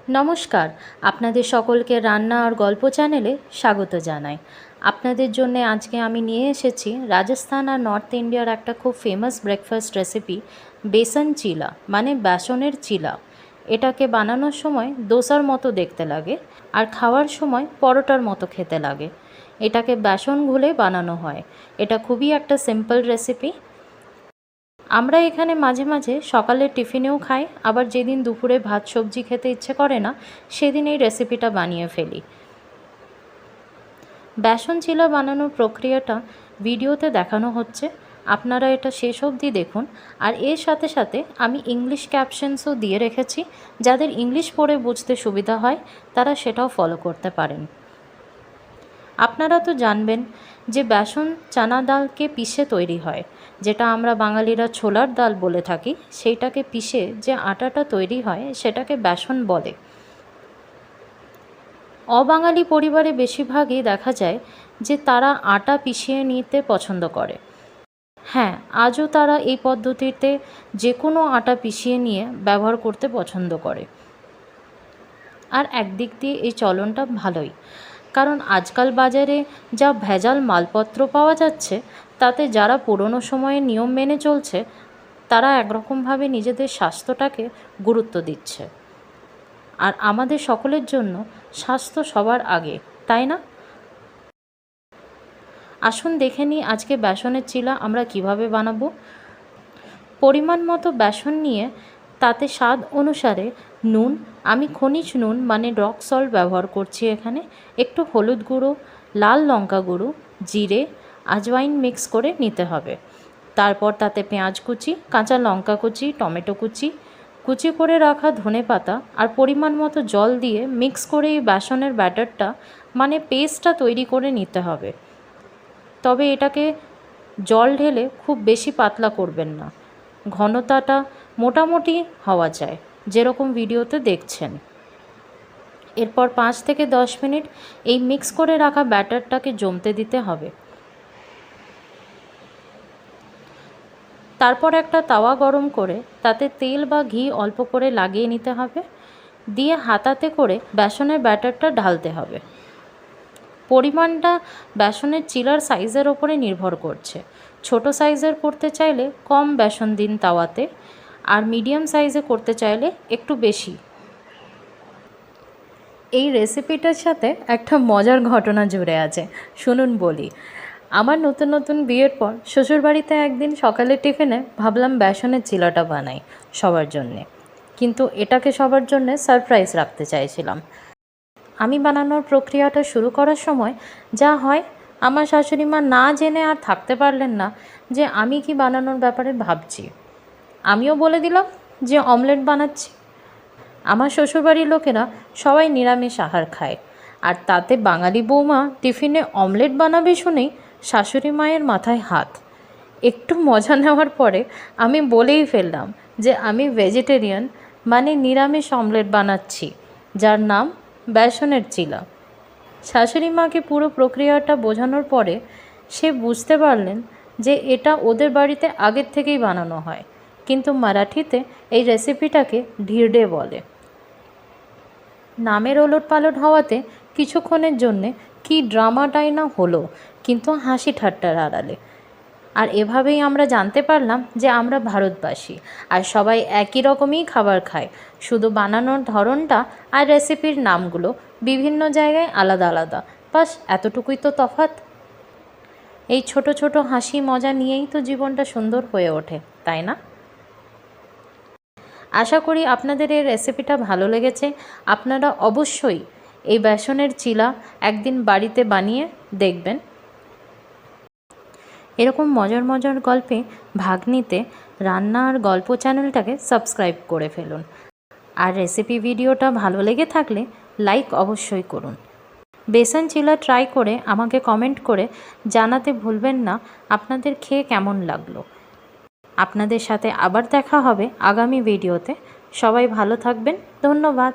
নমস্কার, আপনাদের সকলকে রান্না আর গল্প চ্যানেলে স্বাগত জানাই। আপনাদের জন্য আজকে আমি নিয়ে এসেছি রাজস্থান আর নর্থ ইন্ডিয়ার একটা খুব ফেমাস ব্রেকফাস্ট রেসিপি, বেসন চিলা মানে বেসনের চিলা। এটাকে বানানোর সময় দোসার মতো দেখতে লাগে আর খাওয়ার সময় পরোটার মতো খেতে লাগে। এটাকে বেসন ঘুলে বানানো হয়। এটা খুবই একটা সিম্পল রেসিপি। আমরা এখানে মাঝে মাঝে সকালের টিফিনেও খাই, আবার যেদিন দুপুরে ভাত সবজি খেতে ইচ্ছে করে না সেদিন এই রেসিপিটা বানিয়ে ফেলি। বেসন চিলা বানানোর প্রক্রিয়াটা ভিডিওতে দেখানো হচ্ছে, আপনারা এটা শেষ অবধি দেখুন। আর এর সাথে সাথে আমি ইংলিশ ক্যাপশনসও দিয়ে রেখেছি, যাদের ইংলিশ পড়ে বুঝতে সুবিধা হয় তারা সেটাও ফলো করতে পারেন। আপনারা তো জানবেন যে বেসন চানা ডালকে পিষে তৈরি হয়, যেটা আমরা বাঙালিরা ছোলার ডাল বলে থাকি। সেইটাকে পিষে যে আটাটা তৈরি হয় সেটাকে বেসন বলে। অবাঙালি পরিবারে বেশিরভাগই দেখা যায় যে তারা আটা পিষিয়ে নিতে পছন্দ করে। হ্যাঁ, আজও তারা এই পদ্ধতিতে যে কোনো আটা পিষিয়ে নিয়ে ব্যবহার করতে পছন্দ করে। আর একদিক দিয়ে এই চলনটা ভালোই, কারণ আজকাল বাজারে যা ভেজাল মালপত্র পাওয়া যাচ্ছে তাতে যারা পুরনো সময়ের নিয়ম মেনে চলছে তারা একরকমভাবে নিজেদের স্বাস্থ্যটাকে গুরুত্ব দিচ্ছে। আর আমাদের সকলের জন্য স্বাস্থ্য সবার আগে, তাই না? আসুন দেখে নিই আজকে বেসনের চিলা আমরা কিভাবে বানাবো। পরিমাণ মতো বেসন নিয়ে তাতে স্বাদ অনুসারে নুন, আমি খনিজ নুন মানে রক সল্ট ব্যবহার করছি এখানে, একটু হলুদ গুঁড়ো, লাল লঙ্কা গুঁড়ো, জিরে, আজওয়াইন মিক্স করে নিতে হবে। তারপর তাতে পেঁয়াজ কুচি, কাঁচা লঙ্কা কুচি, টমেটো কুচি, কুচি করে রাখা ধনেপাতা আর পরিমাণ মতো জল দিয়ে মিক্স করে এই বেসনের ব্যাটারটা মানে পেস্টটা তৈরি করে নিতে হবে। তবে এটাকে জল ঢেলে খুব বেশি পাতলা করবেন না, ঘনতাটা মোটামুটি হওয়া চাই, যেরকম ভিডিওতে দেখছেন। এরপর 5 থেকে 10 মিনিট এই মিক্স করে রাখা ব্যাটারটাকে জমতে দিতে হবে। তারপর একটা তাওয়া গরম করে তাতে তেল বা ঘি অল্প করে লাগিয়ে নিতে হবে, দিয়ে হাতাতে করে বেসনের ব্যাটারটা ঢালতে হবে। পরিমাণটা বেসনের চিলার সাইজের ওপরে নির্ভর করছে। ছোট সাইজের করতে চাইলে কম বেসন দিন তাওয়াতে, আর মিডিয়াম সাইজে করতে চাইলে একটু বেশি। এই রেসিপিটার সাথে একটা মজার ঘটনা জুড়ে আছে, শুনুন বলি। আমার নতুন নতুন বিয়ের পর শ্বশুরবাড়িতে একদিন সকালের টিফিনে ভাবলাম বেসনের চিলাটা বানাই সবার জন্যে, কিন্তু এটাকে সবার জন্যে সারপ্রাইজ রাখতে চাইছিলাম। আমি বানানোর প্রক্রিয়াটা শুরু করার সময় যা হয়, আমার শাশুড়ি মা না জেনে আর থাকতে পারলেন না যে আমি কি বানানোর ব্যাপারে ভাবছি। আমিও বলে দিলাম যে অমলেট বানাচ্ছি। আমার শ্বশুরবাড়ির লোকেরা সবাই নিরামিষ আহার খায়, আর তাতে বাঙালি বৌমা টিফিনে অমলেট বানাবে শুনেই শাশুড়ি মায়ের মাথায় হাত। একটু মজা নেওয়ার পরে আমি বলেই ফেললাম যে আমি ভেজিটেরিয়ান মানে নিরামিষ অমলেট বানাচ্ছি, যার নাম বেসনের চিলা। শাশুড়ি মাকে পুরো প্রক্রিয়াটা বোঝানোর পরে সে বুঝতে পারলেন যে এটা ওদের বাড়িতে আগের থেকেই বানানো হয়, কিন্তু মারাঠিতে এই রেসিপিটাকে ঢিরডে বলে। নামের ওলটপালট হওয়াতে কিছুক্ষণের জন্যে কি ড্রামাটাই না হলো, কিন্তু হাসি ঠাট্টার আড়ালে। আর এভাবেই আমরা জানতে পারলাম যে আমরা ভারতবাসী আর সবাই একই রকমই খাবার খায়, শুধু বানানোর ধরনটা আর রেসিপির নামগুলো বিভিন্ন জায়গায় আলাদা আলাদা, বাস এতটুকুই তো তফাৎ। এই ছোট ছোট হাসি মজা নিয়েই তো জীবনটা সুন্দর হয়ে ওঠে, তাই না? আশা করি আপনাদের এই রেসিপিটা ভালো লেগেছে। আপনারা অবশ্যই এই বেসনের চিলা একদিন বাড়িতে বানিয়ে দেখবেন। এরকম মজার মজার গল্পে ভাগ নিতে রান্না আর গল্প চ্যানেলটাকে সাবস্ক্রাইব করে ফেলুন। আর রেসিপি ভিডিওটা ভালো লেগে থাকলে লাইক অবশ্যই করুন। বেসন চিলা ট্রাই করে আমাকে কমেন্ট করে জানাতে ভুলবেন না আপনাদের খেয়ে কেমন লাগলো। আপনাদের সাথে আবার দেখা হবে আগামী ভিডিওতে। সবাই ভালো থাকবেন, ধন্যবাদ।